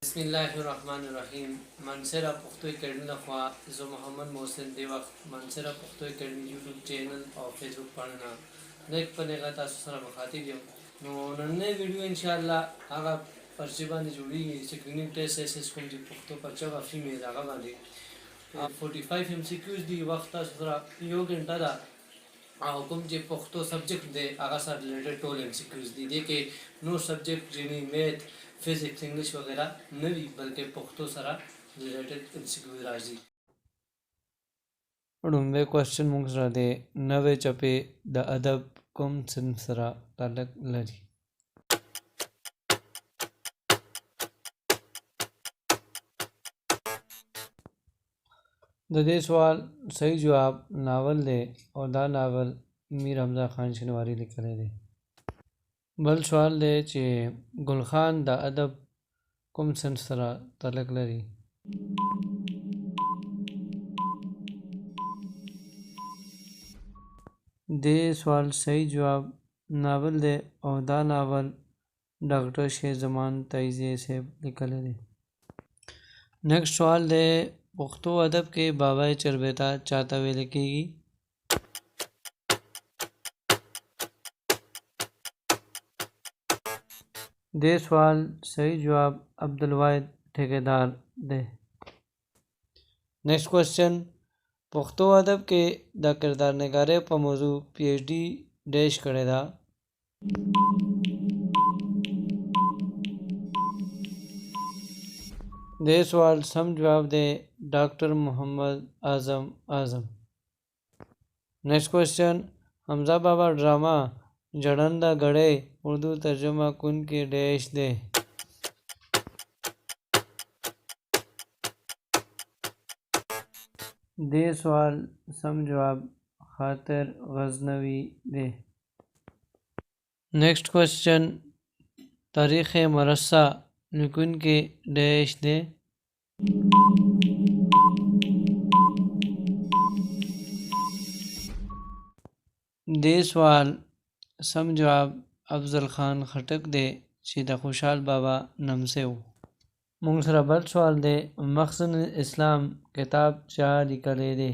बिस्मिल्लाहिर्रहमानिर्रहीम। मंसरा पुख्तो अकेडमी लखवा जो मोहम्मद मोहसिन दे वक्त मंसरा पुख्तो अकेडमी यूट्यूब चैनल और फेसबुक पढ़ना नेक पनेगा तासुसरा मुखातिब यम नो नन्ने वीडियो इंशाअल्लाह आगा पर्ची बांधी जुड़ी स्क्रीनिंग टेस्ट एसएस कुम जी पुख्तो पर्चा काफी में आगा बांधी 45 एमसीक्यूज दी वक्त तासुसरा यो घंटा दा हुकुम जे पुख्तो सब्जेक्ट दे आगा साथ रिलेटेड टोल एमसीक्यूज दी दे के नो सब्जेक्ट जिनी मैथ फिजिक्स इंग्लिश वगैरह नवी बल्कि पुख्तो सरा रिलेटेड एमसीक्यू राजी उड़ुम्बे क्वेश्चन मुंगसरा दे नवे चपे द अदब कुम सिन सरा तालक लरी दे सवाल सही जवाब नावल दे और दा नावल मीर हमजा खान शनवारी लिखले दे बल सवाल दे चे गुलखान द अदब कुम सिन सरा तालक लरी दे सवाल सही जवाब नावल दे और दा नावल डॉक्टर शेर जमान तैज़े से लिखले दे। नेक्स्ट सवाल दे पुख्तो अदब के बाबा चरबेता चाहता वे लिखेगी दे सवाल सही जवाब अब्दुल वाहिद ठेकेदार दे। नेक्स्ट क्वेश्चन पुख्तो अदब के द किरदार नगारे पर मौजू PhD डैश करे दा दे सवाल सम जवाब दे डॉक्टर मोहम्मद आज़म आज़म। नेक्स्ट क्वेश्चन हमजा बाबा ड्रामा जड़ंदा गड़े उर्दू तर्जुमा कुन के डैश दे दे सवाल सम जवाब खातिर गजनवी दे। नेक्स्ट क्वेश्चन तारीख़ मरसा निकुन के डैश दे दे सवाल सम जवाब अफजल खान खटक दे सीधा खुशाल बाबा नमसे हो मुंगसरा बल सवाल दे मखज़न इस्लाम किताब चा लिखले दे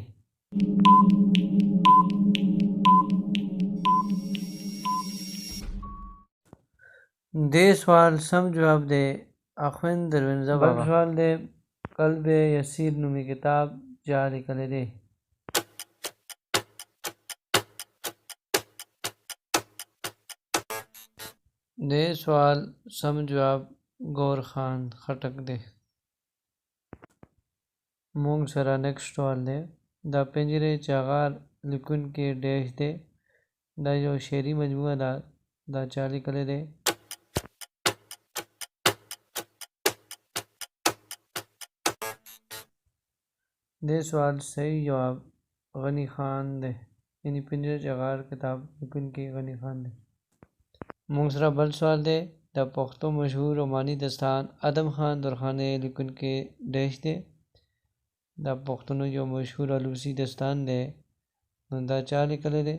दे सवाल सम जवाब दे अखविन दरवेंजा बाबा। बल सवाल दे कल्बे यसीर नुमी किताब चा लिखले दे दे सवाल सम जवाब गौर खान खटक दे। मूंग सरा नेक्स्ट सवाल दे द पिंजरे चागार लिकुन के डैश दे द जो शेरी मजमुआ दा चाली कले दे दे सवाल सही जवाब गनी खान दे यानी पिंजरे चागार किताब लिकुन के गनी खान दे। मुंगसरा बल सवाल दे द पुख्तो मशहूर रोमानी दस्तान आदम खान दुरखाने लिकुन के डैश दे द पुख्तनो जो मशहूर आलूसी दस्तान दे द चा लिखले दे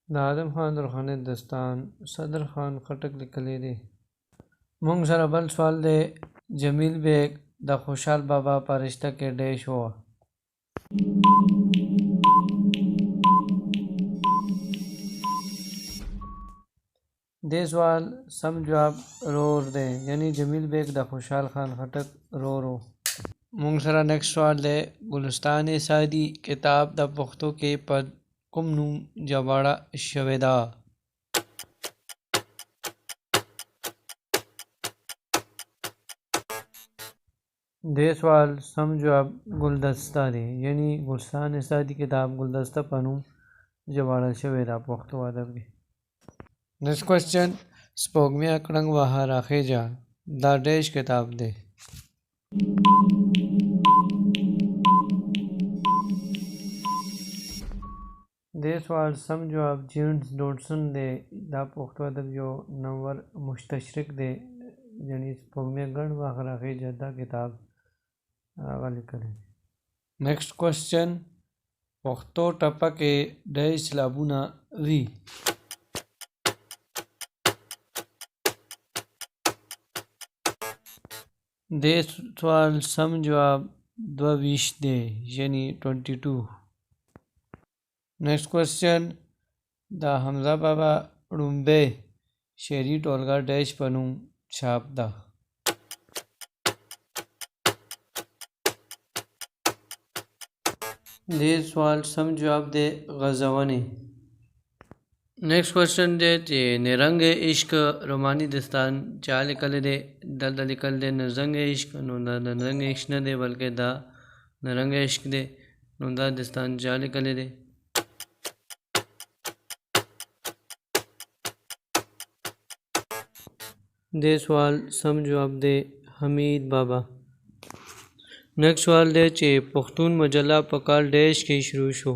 द आदम खान दुरखाने दस्तान सदर खान खटक लिखले दे। मुंगसरा बल सवाल दे जमील बेग द खुशाल बाबा पारिश्ता के डैश हुआ दे सवाल सम जवाब रोर दे यानी जमील बेग द खुशाल खान खटक रो। मुंगसरा नेक्स्ट सवाल दे गुलिस्तान सादी किताब द पुख्तो के पद कुमनू जवाड़ा शवेदा दे सवाल सम जवाब गुलदस्ता दे यानी गुलिस्तान सादी किताब गुलदस्ता पनू जवाड़ा शवेदा पुख्तो अदब के। नेक्स्ट क्वेश्चन स्पोगमिया कड़ंग वहा राखे जा द डैश किताब दे दे सवाल सम जवाब जेम्स डॉडसन दे द पुख्तो अदब जो नंबर मुस्तशरिक दे यानी स्पोगमिया गण वहा राखे जा द किताब आगा लिखले। नेक्स्ट क्वेश्चन पुख्तो टपा के डैश लाबुना वी دې سوال سم جواب 22 دی یعنی 22. نیکسٹ کوشچن د حمزه بابا ړومبی شعري ټولګه ډیش په نوم چاپ ده. دې سوال سم جواب دی غزونې. نیکسٹ کوشچن دی چې نرنګ عشق رومانی داستان چا لیکلی دی؟ دلته لیکل دی نرنګ عشق، نو دا نرنګ عشق نه دی بلکې دا نرنګ عشق دی. نو دا داستان چا لیکلی دی؟ دې سوال سم جواب دی حمید بابا. نیکسٹ سوال دی چې پښتون مجله په کال ډیش کې شروع شو.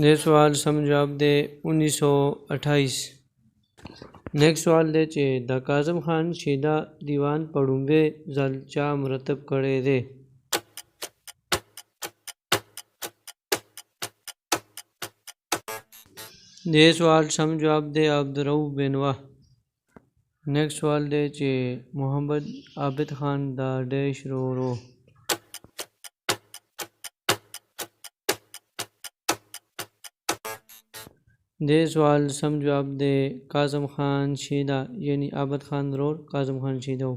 دې سوال سم جواب دی 1928. نیکسٹ سوال دی چې د کاظم خان شیدا دیوان په ړومبی ځل چا مرتب کړی دی؟ دې سوال سم جواب دی عبدالرؤف بینوا. نیکسٹ سوال دی چې محمد عابد خان دا ډیش رورو. دې سوال سم جواب دی کاظم خان شیدا یعنی عابد خان رور کاظم خان شیدا.